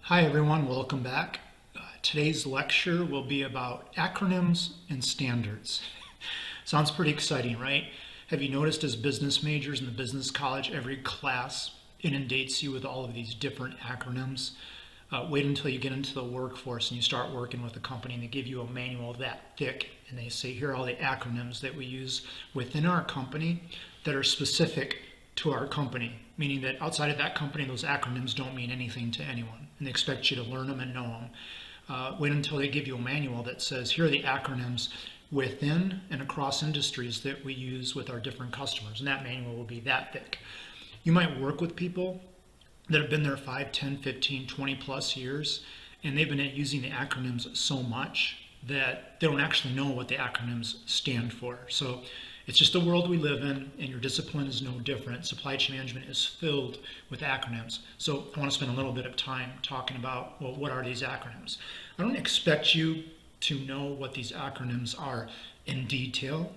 Hi everyone, welcome back. Today's lecture will be about acronyms and standards. Sounds pretty exciting, right? Have you noticed as business majors in the business college, every class inundates you with all of these different acronyms? Wait until you get into the workforce and you start working with a company and they give you a manual that thick and they say, here are all the acronyms that we use within our company that are specific to our company, meaning that outside of that company, those acronyms don't mean anything to anyone, and they expect you to learn them and know them. Wait until they give you a manual that says, here are the acronyms within and across industries that we use with our different customers, and that manual will be that thick. You might work with people that have been there 5, 10, 15, 20 plus years, and they've been using the acronyms so much that they don't actually know what the acronyms stand for. So it's just the world we live in, and your discipline is no different. Supply chain management is filled with acronyms. So I want to spend a little bit of time talking about, well, what are these acronyms? I don't expect you to know what these acronyms are in detail,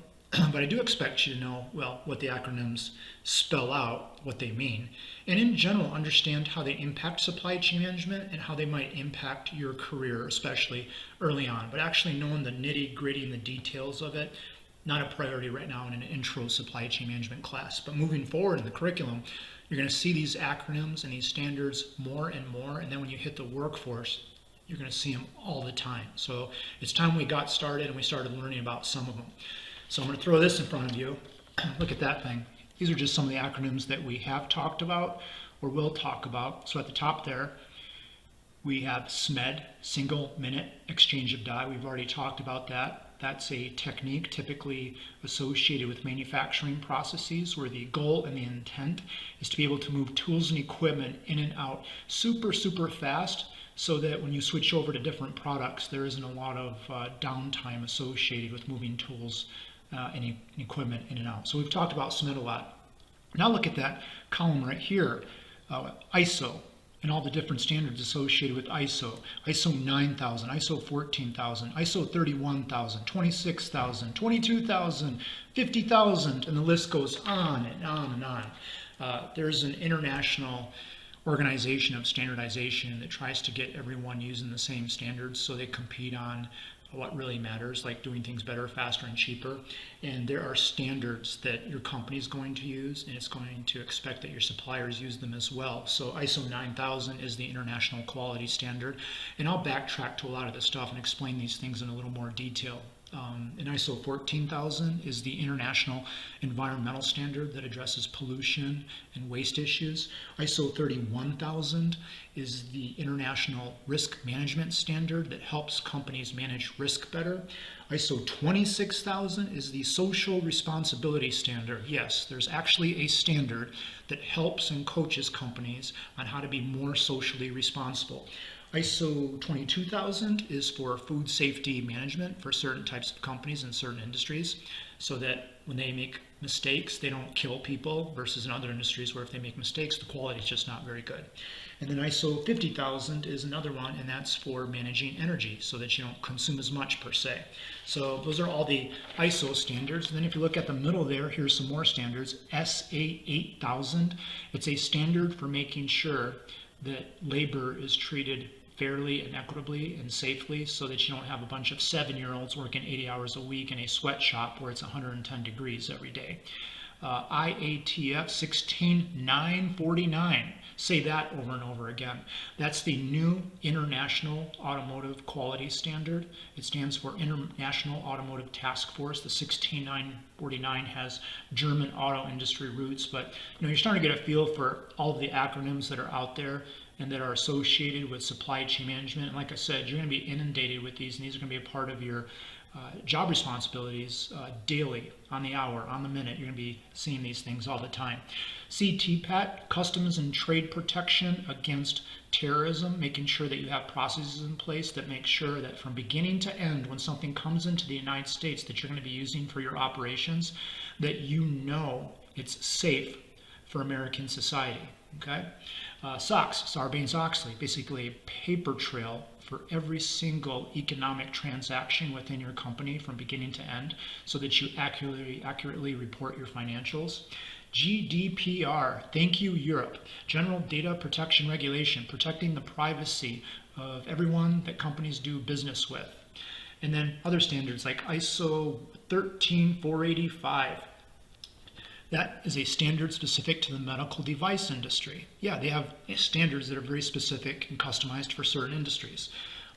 but I do expect you to know, well, what the acronyms spell out, what they mean, and in general, understand how they impact supply chain management and how they might impact your career, especially early on. But actually knowing the nitty-gritty and the details of it, not a priority right now in an intro supply chain management class. But moving forward in the curriculum, you're going to see these acronyms and these standards more and more, and then when you hit the workforce, you're going to see them all the time. So it's time we got started and we started learning about some of them. So I'm going to throw this in front of you. Look at that thing. These are just some of the acronyms that we have talked about or will talk about. So at the top there, we have SMED, single minute exchange of die. We've already talked about that. That's a technique typically associated with manufacturing processes where the goal and the intent is to be able to move tools and equipment in and out super fast, so that when you switch over to different products, there isn't a lot of downtime associated with moving tools and equipment in and out. So we've talked about SMED a lot. Now look at that column right here, ISO, and all the different standards associated with ISO. ISO 9000, ISO 14000, ISO 31000, 26000, 22000, 50000, and the list goes on and on and on. There's an international organization of standardization that tries to get everyone using the same standards so they compete on what really matters, like doing things better, faster, and cheaper. And there are standards that your company is going to use, and it's going to expect that your suppliers use them as well. So ISO 9000 is the international quality standard, and I'll backtrack to a lot of this stuff and explain these things in a little more detail. And ISO 14000 is the international environmental standard that addresses pollution and waste issues. ISO 31000 is the international risk management standard that helps companies manage risk better. ISO 26000 is the social responsibility standard. Yes, there's actually a standard that helps and coaches companies on how to be more socially responsible. ISO 22000 is for food safety management for certain types of companies and certain industries, so that when they make mistakes, they don't kill people, versus in other industries where if they make mistakes, the quality is just not very good. And then ISO 50000 is another one, and that's for managing energy so that you don't consume as much per se. So those are all the ISO standards. And then if you look at the middle there, here's some more standards. SA 8000, it's a standard for making sure that labor is treated fairly and equitably and safely, so that you don't have a bunch of 7-year-olds working 80 hours a week in a sweatshop where it's 110 degrees every day. IATF 16949. Say that over and over again. That's the new International Automotive Quality Standard. It stands for International Automotive Task Force. The 16949 has German auto industry roots, but you're starting to get a feel for all of the acronyms that are out there and that are associated with supply chain management. And like I said, you're going to be inundated with these, and these are going to be a part of your job responsibilities daily, on the hour, on the minute. You're going to be seeing these things all the time. C-TPAT, Customs and Trade Protection Against Terrorism, making sure that you have processes in place that make sure that from beginning to end, when something comes into the United States that you're going to be using for your operations, that you know it's safe for American society. Okay? SOX, Sarbanes-Oxley, basically a paper trail for every single economic transaction within your company from beginning to end, so that you accurately report your financials. GDPR, thank you Europe, General Data Protection Regulation, protecting the privacy of everyone that companies do business with. And then other standards like ISO 13485. That is a standard specific to the medical device industry. Yeah, they have standards that are very specific and customized for certain industries.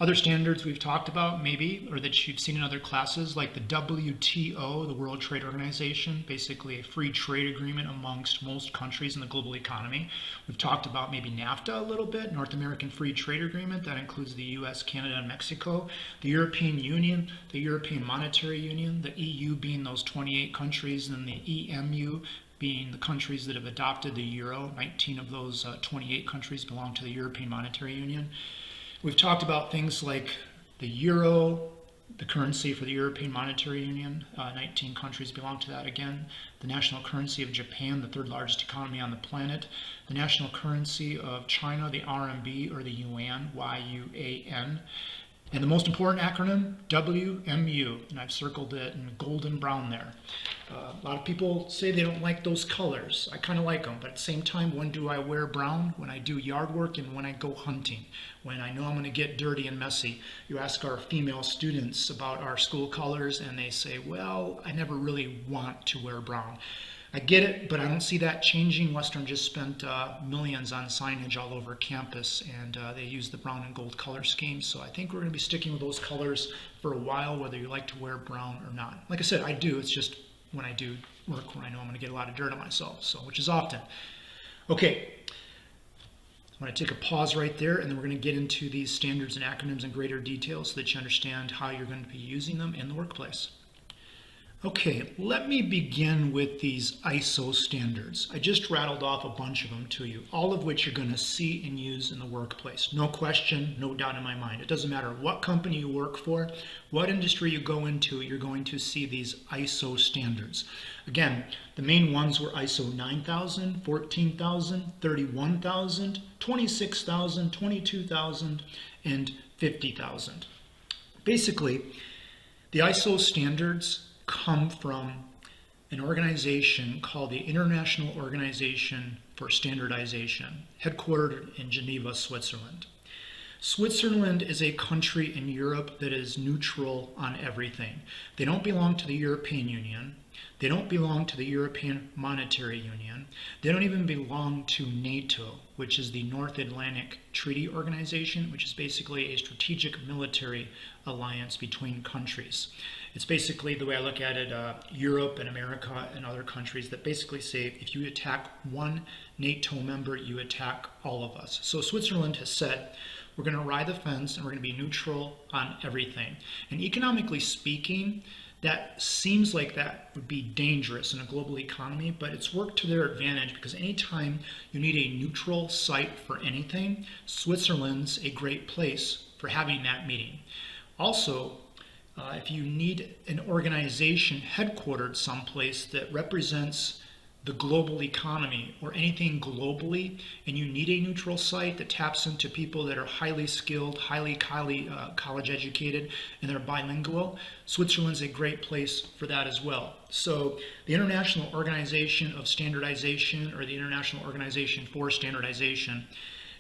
Other standards we've talked about maybe, or that you've seen in other classes, like the WTO, the World Trade Organization, basically a free trade agreement amongst most countries in the global economy. We've talked about maybe NAFTA a little bit, North American Free Trade Agreement, that includes the US, Canada, and Mexico. The European Union, the European Monetary Union, the EU being those 28 countries, and the EMU being the countries that have adopted the euro. 19 of those 28 countries belong to the European Monetary Union. We've talked about things like the euro, the currency for the European Monetary Union. 19 countries belong to that again. The national currency of Japan, the third largest economy on the planet. The national currency of China, the RMB or the yuan, Y-U-A-N. And the most important acronym, WMU, and I've circled it in golden brown there. A lot of people say they don't like those colors. I kind of like them, but at the same time, when do I wear brown? When I do yard work and when I go hunting. When I know I'm going to get dirty and messy. You ask our female students about our school colors and they say, well, I never really want to wear brown. I get it, but I don't see that changing. Western just spent millions on signage all over campus, and they use the brown and gold color scheme. So I think we're going to be sticking with those colors for a while, whether you like to wear brown or not. Like I said, I do. It's just when I do work where I know I'm going to get a lot of dirt on myself, so which is often. Okay, I'm going to take a pause right there, and then we're going to get into these standards and acronyms in greater detail so that you understand how you're going to be using them in the workplace. Okay, let me begin with these ISO standards. I just rattled off a bunch of them to you, all of which you're going to see and use in the workplace. No question, no doubt in my mind. It doesn't matter what company you work for, what industry you go into, you're going to see these ISO standards. Again, the main ones were ISO 9000, 14000, 31000, 26000, 22000, and 50000. Basically, the ISO standards come from an organization called the International Organization for Standardization, headquartered in Geneva, Switzerland. Switzerland is a country in Europe that is neutral on everything. They don't belong to the European Union. They don't belong to the European Monetary Union. They don't even belong to NATO, which is the North Atlantic Treaty Organization, which is basically a strategic military alliance between countries. It's basically, the way I look at it, Europe and America and other countries that basically say if you attack one NATO member, you attack all of us. So Switzerland has said, we're going to ride the fence and we're going to be neutral on everything. And economically speaking, that seems like that would be dangerous in a global economy, but it's worked to their advantage because anytime you need a neutral site for anything, Switzerland's a great place for having that meeting. Also, if you need an organization headquartered someplace that represents the global economy or anything globally, and you need a neutral site that taps into people that are highly skilled, highly college educated, and they're bilingual, Switzerland's a great place for that as well. So the International Organization of Standardization, or the International Organization for Standardization,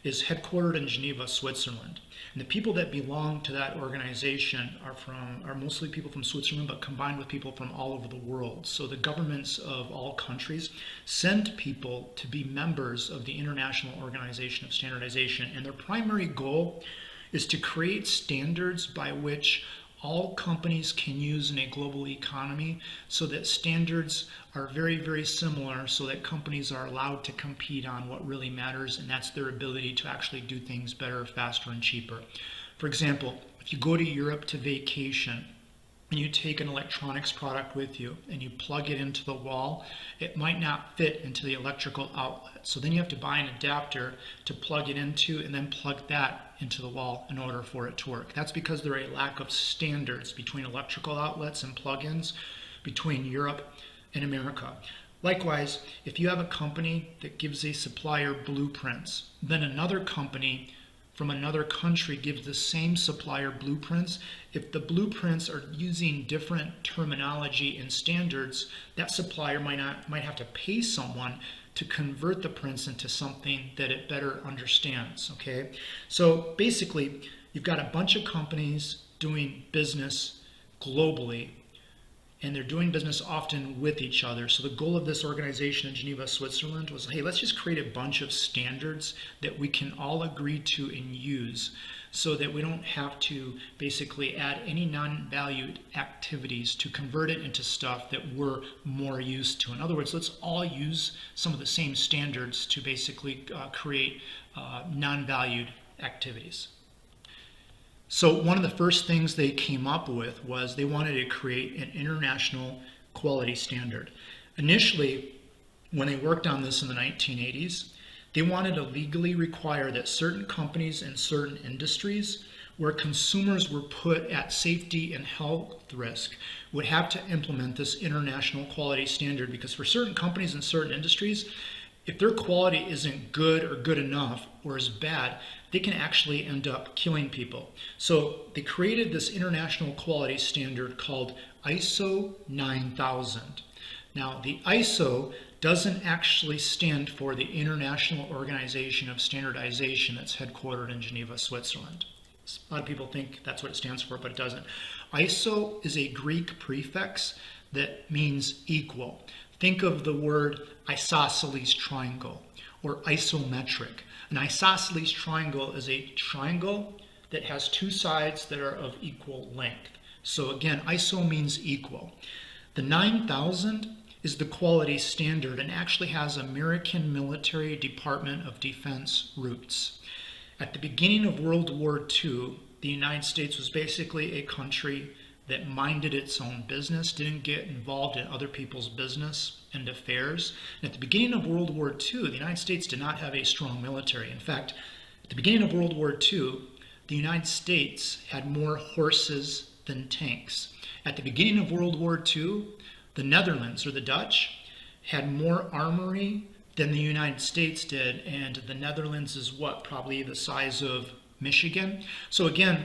is headquartered in Geneva, Switzerland. And the people that belong to that organization are mostly people from Switzerland, but combined with people from all over the world. So the governments of all countries send people to be members of the International Organization of Standardization, and their primary goal is to create standards by which all companies can use in a global economy, so that standards are very, very similar, so that companies are allowed to compete on what really matters, and that's their ability to actually do things better, faster, and cheaper. For example, if you go to Europe to vacation and you take an electronics product with you and you plug it into the wall, it might not fit into the electrical outlet. So then you have to buy an adapter to plug it into and then plug that into the wall in order for it to work. That's because there are a lack of standards between electrical outlets and plugins between Europe and America. Likewise, if you have a company that gives a supplier blueprints, then another company from another country gives the same supplier blueprints, if the blueprints are using different terminology and standards, that supplier might have to pay someone to convert the prints into something that it better understands, okay? So basically, you've got a bunch of companies doing business globally, and they're doing business often with each other. So the goal of this organization in Geneva, Switzerland was, hey, let's just create a bunch of standards that we can all agree to and use so that we don't have to basically add any non-valued activities to convert it into stuff that we're more used to. In other words, let's all use some of the same standards to basically create non-valued activities. So one of the first things they came up with was they wanted to create an international quality standard. Initially, when they worked on this in the 1980s, they wanted to legally require that certain companies in certain industries where consumers were put at safety and health risk would have to implement this international quality standard, because for certain companies in certain industries, if their quality isn't good or good enough or is bad, they can actually end up killing people. So they created this international quality standard called ISO 9000. Now, the ISO doesn't actually stand for the International Organization of Standardization that's headquartered in Geneva, Switzerland. A lot of people think that's what it stands for, but it doesn't. ISO is a Greek prefix that means equal. Think of the word isosceles triangle or isometric. An isosceles triangle is a triangle that has two sides that are of equal length. So again, ISO means equal. The 9000 is the quality standard and actually has American Military Department of Defense roots. At the beginning of World War II, the United States was basically a country that minded its own business, didn't get involved in other people's business and affairs. And at the beginning of World War II, the United States did not have a strong military. In fact, at the beginning of World War II, the United States had more horses than tanks. At the beginning of World War II, the Netherlands, or the Dutch, had more armory than the United States did, and the Netherlands is what? Probably the size of Michigan. So again,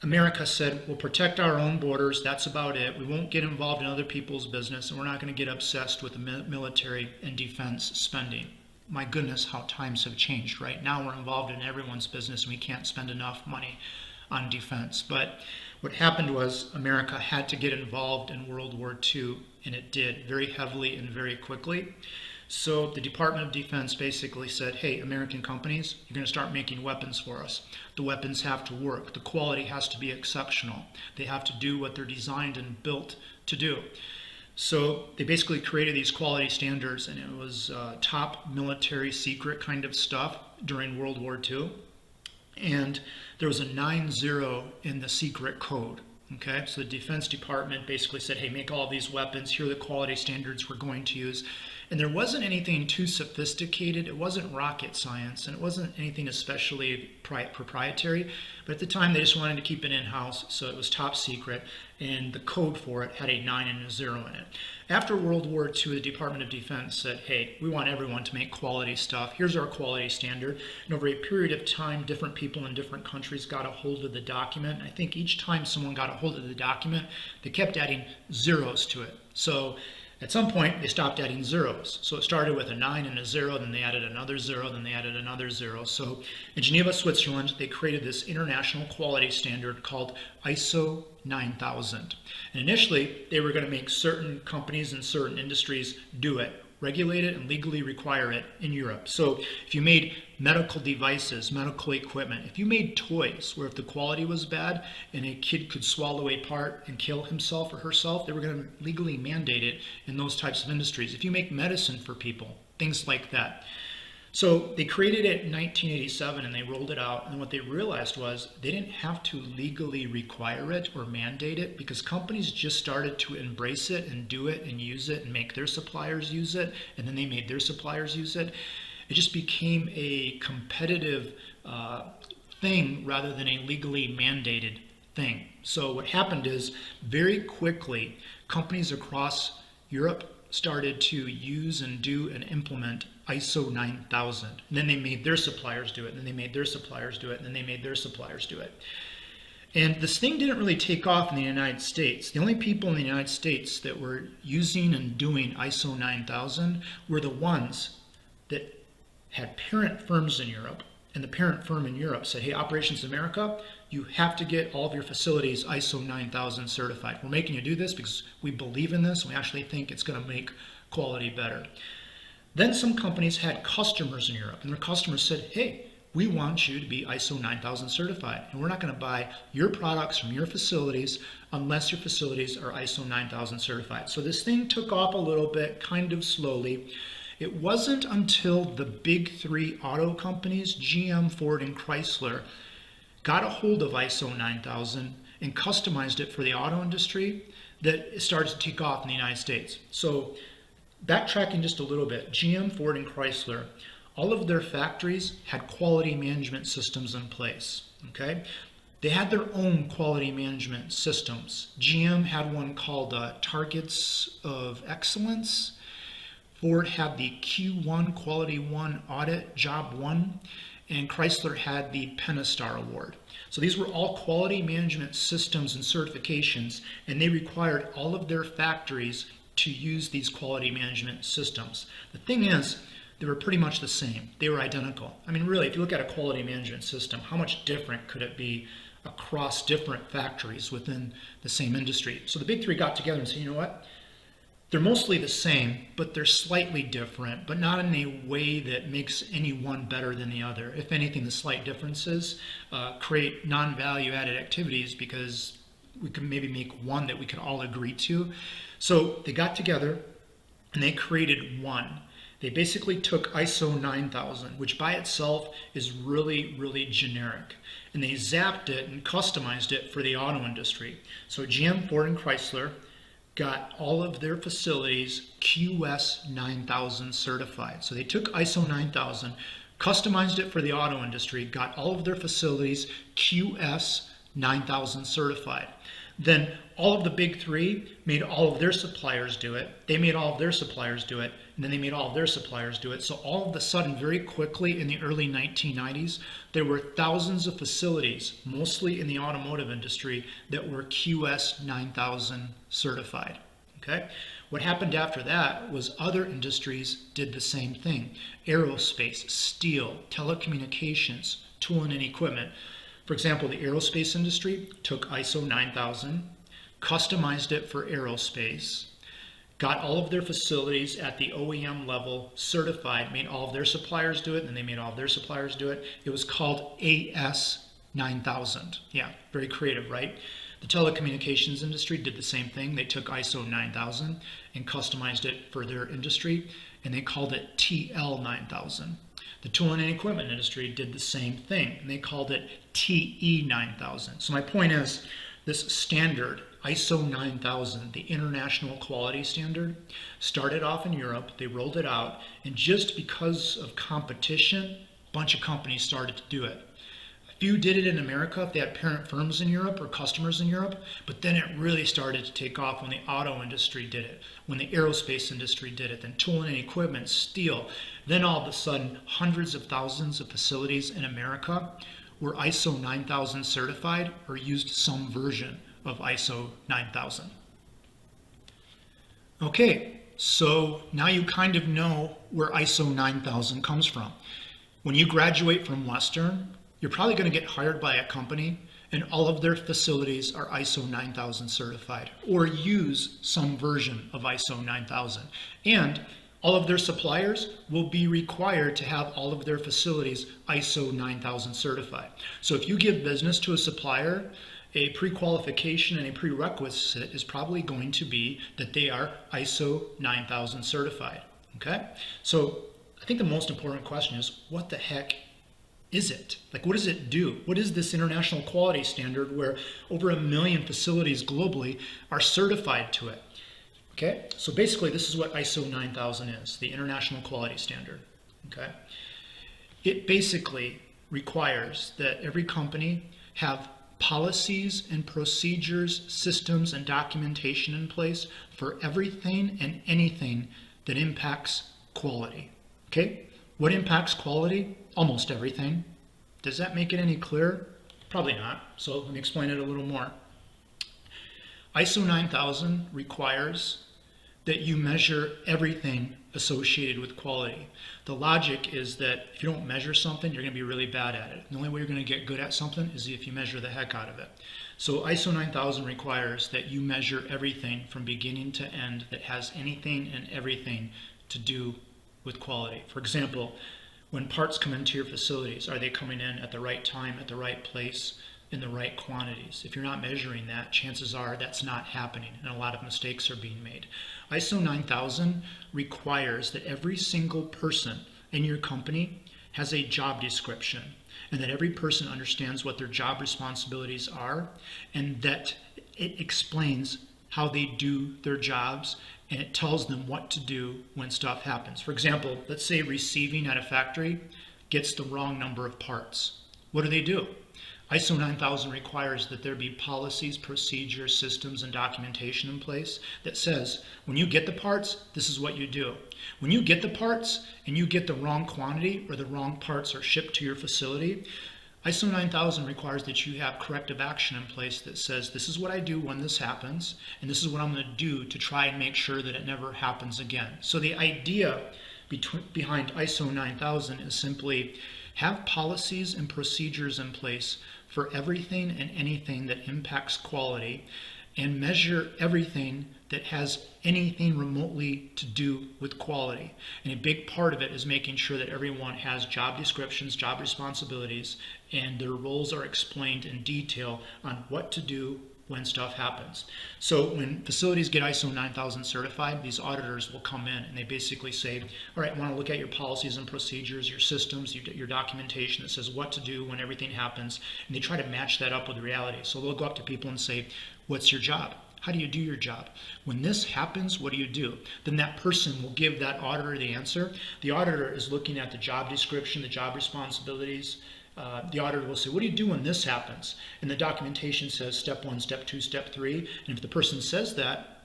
America said, we'll protect our own borders, that's about it. We won't get involved in other people's business, and we're not going to get obsessed with the military and defense spending. My goodness, how times have changed, right? Now we're involved in everyone's business, and we can't spend enough money on defense. But what happened was America had to get involved in World War II, and it did very heavily and very quickly. So the Department of Defense basically said, hey, American companies, you're going to start making weapons for us. The weapons have to work. The quality has to be exceptional. They have to do what they're designed and built to do. So they basically created these quality standards, and it was top military secret kind of stuff during World War II. And there was a 9-0 in the secret code. Okay, so the Defense Department basically said, hey, make all these weapons. Here are the quality standards we're going to use. And there wasn't anything too sophisticated. It wasn't rocket science, and it wasn't anything especially proprietary. But at the time, they just wanted to keep it in-house, so it was top secret. And the code for it had a 9 and a 0 in it. After World War II, the Department of Defense said, hey, we want everyone to make quality stuff. Here's our quality standard. And over a period of time, different people in different countries got a hold of the document. I think each time someone got a hold of the document, they kept adding zeros to it. So at some point, they stopped adding zeros. So it started with a 9 and a 0, then they added another 0, then they added another 0. So in Geneva, Switzerland, they created this international quality standard called ISO 9000. And initially, they were going to make certain companies and certain industries do it, regulate it, and legally require it in Europe. So if you made medical devices, medical equipment, if you made toys where if the quality was bad and a kid could swallow a part and kill himself or herself, they were going to legally mandate it in those types of industries. If you make medicine for people, things like that. So they created it in 1987 and they rolled it out, and what they realized was they didn't have to legally require it or mandate it because companies just started to embrace it and do it and use it and make their suppliers use it, and then they made their suppliers use it. It just became a competitive thing rather than a legally mandated thing. So what happened is very quickly companies across Europe started to use and do and implement ISO 9000. And then they made their suppliers do it, and then they made their suppliers do it, and then they made their suppliers do it. And this thing didn't really take off in the United States. The only people in the United States that were using and doing ISO 9000 were the ones that had parent firms in Europe. And the parent firm in Europe said, hey, Operations America, you have to get all of your facilities ISO 9000 certified. We're making you do this because we believe in this and we actually think it's going to make quality better. Then some companies had customers in Europe, and their customers said, hey, we want you to be ISO 9000 certified, and we're not going to buy your products from your facilities unless your facilities are ISO 9000 certified. So this thing took off a little bit, kind of slowly. It wasn't until the big three auto companies, GM, Ford, and Chrysler, got a hold of ISO 9000 and customized it for the auto industry that it started to take off in the United States. So backtracking just a little bit, GM, Ford, and Chrysler, all of their factories had quality management systems in place, okay? They had their own quality management systems. GM had one called Targets of Excellence. Ford had the Q1 Quality 1 Audit Job 1, and Chrysler had the Pentastar Award. So these were all quality management systems and certifications, and they required all of their factories to use these quality management systems. The thing is, they were pretty much the same. They were identical. I mean, really, if you look at a quality management system, how much different could it be across different factories within the same industry? So the big three got together and said, you know what? They're mostly the same, but they're slightly different, but not in a way that makes any one better than the other. If anything, the slight differences create non-value added activities because we can maybe make one that we can all agree to. So they got together and they created one. They basically took ISO 9000, which by itself is really, really generic, and they zapped it and customized it for the auto industry. So GM, Ford, and Chrysler got all of their facilities QS 9000 certified. So they took ISO 9000, customized it for the auto industry, got all of their facilities QS 9000 certified. Then all of the big three made all of their suppliers do it. They made all of their suppliers do it. And then they made all of their suppliers do it. So all of a sudden, very quickly in the early 1990s, there were thousands of facilities, mostly in the automotive industry, that were QS 9000 certified. Okay? What happened after that was other industries did the same thing. Aerospace, steel, telecommunications, tooling and equipment. For example, the aerospace industry took ISO 9000, customized it for aerospace, got all of their facilities at the OEM level certified, made all of their suppliers do it, and then they made all of their suppliers do it. It was called AS 9000. Yeah, very creative, right? The telecommunications industry did the same thing. They took ISO 9000 and customized it for their industry, and they called it TL 9000. The tooling and equipment industry did the same thing, and they called it TE 9000. So my point is, this standard, ISO 9000, the international quality standard, started off in Europe. They rolled it out, and just because of competition, a bunch of companies started to do it. A few did it in America if they had parent firms in Europe or customers in Europe, but then it really started to take off when the auto industry did it, when the aerospace industry did it, then tooling and equipment, steel. Then all of a sudden, hundreds of thousands of facilities in America were ISO 9000 certified or used some version of ISO 9000. Okay, so now you kind of know where ISO 9000 comes from. When you graduate from Western, you're probably going to get hired by a company and all of their facilities are ISO 9000 certified or use some version of ISO 9000. And all of their suppliers will be required to have all of their facilities ISO 9000 certified. So if you give business to a supplier, a pre-qualification and a prerequisite is probably going to be that they are ISO 9000 certified. Okay? So I think the most important question is, what the heck is it? Like, what does it do? What is this international quality standard where over 1 million facilities globally are certified to it? Okay, so basically this is what ISO 9000 is, the international quality standard. Okay, it basically requires that every company have policies and procedures, systems and documentation in place for everything and anything that impacts quality. Okay? What impacts quality? Almost everything. Does that make it any clearer? Probably not. So let me explain it a little more. ISO 9000 requires that you measure everything associated with quality. The logic is that if you don't measure something, you're going to be really bad at it. The only way you're going to get good at something is if you measure the heck out of it. So ISO 9000 requires that you measure everything from beginning to end that has anything and everything to do with quality. For example, when parts come into your facilities, are they coming in at the right time, at the right place, in the right quantities? If you're not measuring that, chances are that's not happening, and a lot of mistakes are being made. ISO 9000 requires that every single person in your company has a job description, and that every person understands what their job responsibilities are, and that it explains how they do their jobs, and it tells them what to do when stuff happens. For example, let's say receiving at a factory gets the wrong number of parts. What do? ISO 9000 requires that there be policies, procedures, systems, and documentation in place that says, when you get the parts, this is what you do. When you get the parts and you get the wrong quantity or the wrong parts are shipped to your facility, ISO 9000 requires that you have corrective action in place that says, this is what I do when this happens, and this is what I'm going to do to try and make sure that it never happens again. So the idea behind ISO 9000 is simply have policies and procedures in place for everything and anything that impacts quality, and measure everything that has anything remotely to do with quality. And a big part of it is making sure that everyone has job descriptions, job responsibilities, and their roles are explained in detail on what to do when stuff happens. So when facilities get ISO 9000 certified, these auditors will come in and they basically say, all right, I want to look at your policies and procedures, your systems, your documentation that says what to do when everything happens, and they try to match that up with reality. So they'll go up to people and say, what's your job? How do you do your job? When this happens, what do you do? Then that person will give that auditor the answer. The auditor is looking at the job description, the job responsibilities. The auditor will say, what do you do when this happens? And the documentation says step 1, step 2, step 3. And if the person says that,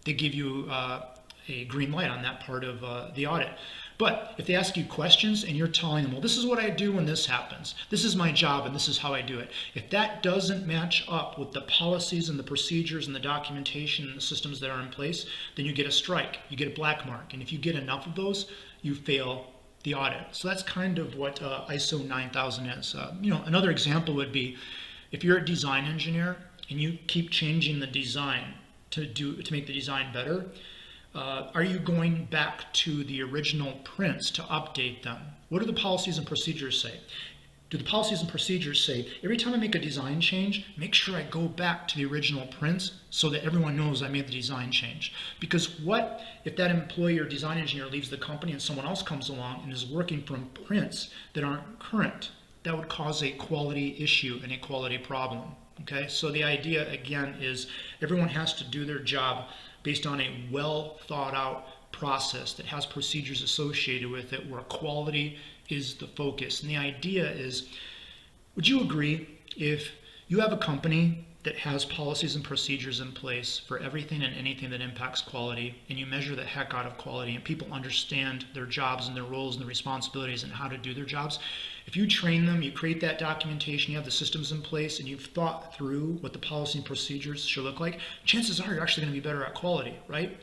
they give you a green light on that part of the audit. But if they ask you questions and you're telling them, well, this is what I do when this happens. This is my job and this is how I do it. If that doesn't match up with the policies and the procedures and the documentation and the systems that are in place, then you get a strike, you get a black mark. And if you get enough of those, you fail the audit. So that's kind of what ISO 9000 is. Another example would be if you're a design engineer and you keep changing the design to make the design better, are you going back to the original prints to update them? What do the policies and procedures say? Do the policies and procedures say, every time I make a design change, make sure I go back to the original prints so that everyone knows I made the design change? Because what if that employee or design engineer leaves the company and someone else comes along and is working from prints that aren't current? That would cause a quality issue and a quality problem. Okay, so the idea again is everyone has to do their job based on a well thought out process that has procedures associated with it where quality is the focus. And the idea is, would you agree if you have a company that has policies and procedures in place for everything and anything that impacts quality, and you measure the heck out of quality, and people understand their jobs and their roles and their responsibilities and how to do their jobs, if you train them, you create that documentation, you have the systems in place, and you've thought through what the policy and procedures should look like, chances are you're actually going to be better at quality, right?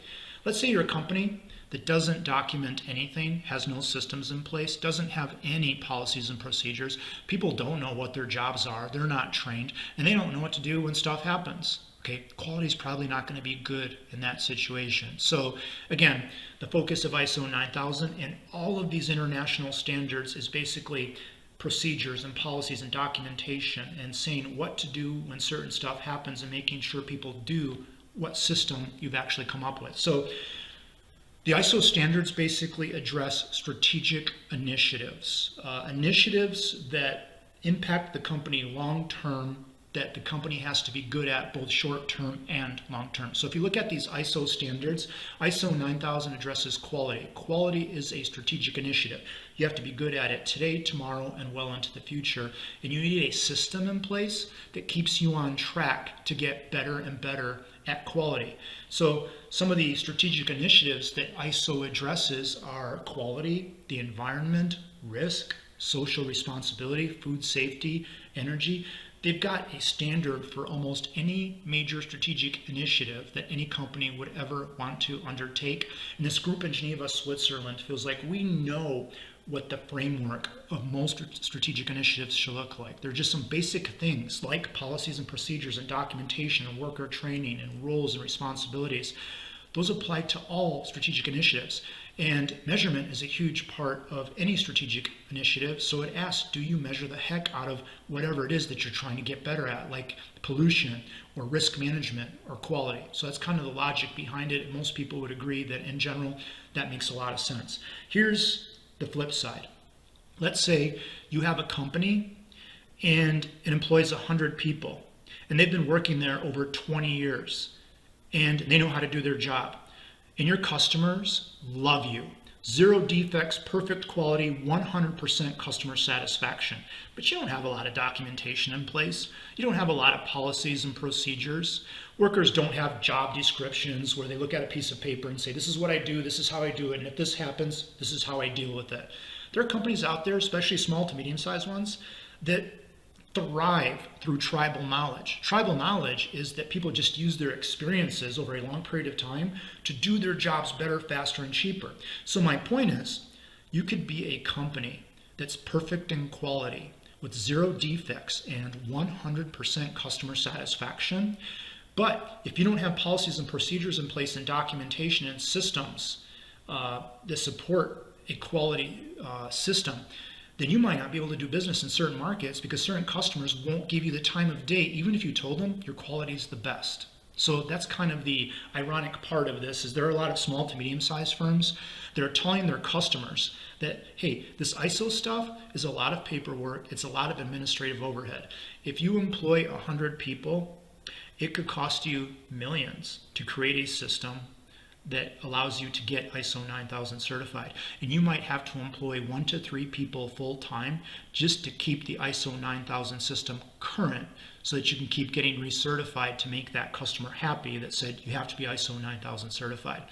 Let's say you're a company that doesn't document anything, has no systems in place, doesn't have any policies and procedures. People don't know what their jobs are, they're not trained, and they don't know what to do when stuff happens. Okay, quality is probably not going to be good in that situation. So again, the focus of ISO 9000 and all of these international standards is basically procedures and policies and documentation and saying what to do when certain stuff happens and making sure people do what system you've actually come up with. So the ISO standards basically address strategic initiatives, initiatives that impact the company long-term that the company has to be good at, both short-term and long-term. So if you look at these ISO standards, ISO 9000 addresses quality. Quality is a strategic initiative. You have to be good at it today, tomorrow, and well into the future. And you need a system in place that keeps you on track to get better and better at quality. So some of the strategic initiatives that ISO addresses are quality, the environment, risk, social responsibility, food safety, energy. They've got a standard for almost any major strategic initiative that any company would ever want to undertake. And this group in Geneva, Switzerland feels like we know what the framework of most strategic initiatives should look like. There are just some basic things like policies and procedures and documentation and worker training and roles and responsibilities. Those apply to all strategic initiatives. And measurement is a huge part of any strategic initiative. So it asks, do you measure the heck out of whatever it is that you're trying to get better at, like pollution or risk management or quality? So that's kind of the logic behind it. And most people would agree that in general, that makes a lot of sense. Here's the flip side. Let's say you have a company and it employs 100 people, and they've been working there over 20 years, and they know how to do their job. And your customers love you. 0 defects, perfect quality, 100% customer satisfaction. But you don't have a lot of documentation in place. You don't have a lot of policies and procedures. Workers don't have job descriptions where they look at a piece of paper and say, this is what I do, this is how I do it, and if this happens, this is how I deal with it. There are companies out there, especially small to medium-sized ones, that thrive through tribal knowledge. Tribal knowledge is that people just use their experiences over a long period of time to do their jobs better, faster, and cheaper. So my point is, you could be a company that's perfect in quality with 0 defects and 100% customer satisfaction. But if you don't have policies and procedures in place and documentation and systems that support a quality system, then you might not be able to do business in certain markets because certain customers won't give you the time of day, even if you told them your quality is the best. So that's kind of the ironic part of this, is there are a lot of small to medium-sized firms that are telling their customers that, hey, this ISO stuff is a lot of paperwork, it's a lot of administrative overhead. If you employ 100 people, it could cost you millions to create a system that allows you to get ISO 9000 certified. And you might have to employ 1 to 3 people full time just to keep the ISO 9000 system current so that you can keep getting recertified to make that customer happy that said you have to be ISO 9000 certified.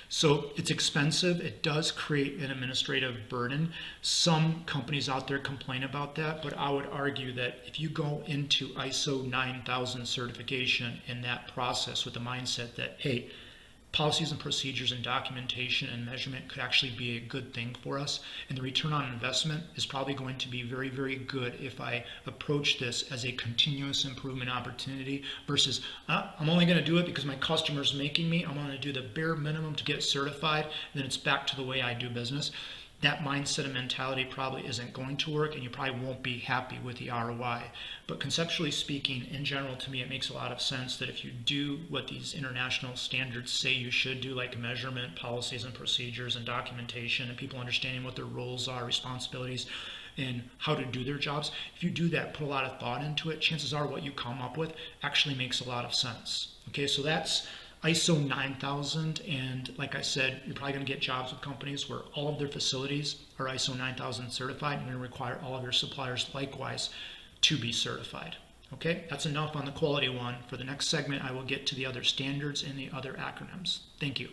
So it's expensive. It does create an administrative burden. Some companies out there complain about that, but I would argue that if you go into ISO 9000 certification in that process with the mindset that, hey, policies and procedures and documentation and measurement could actually be a good thing for us, and the return on investment is probably going to be very, very good if I approach this as a continuous improvement opportunity versus I'm only going to do it because my customer's making me. I'm going to do the bare minimum to get certified, and then it's back to the way I do business. That mindset and mentality probably isn't going to work, and you probably won't be happy with the ROI. But conceptually speaking, in general, to me, it makes a lot of sense that if you do what these international standards say you should do, like measurement, policies and procedures and documentation, and people understanding what their roles are, responsibilities, and how to do their jobs, if you do that, put a lot of thought into it, chances are what you come up with actually makes a lot of sense. Okay, so that's ISO 9000, and like I said, you're probably going to get jobs with companies where all of their facilities are ISO 9000 certified, and you're going to require all of your suppliers likewise to be certified. Okay, that's enough on the quality one. For the next segment, I will get to the other standards and the other acronyms. Thank you.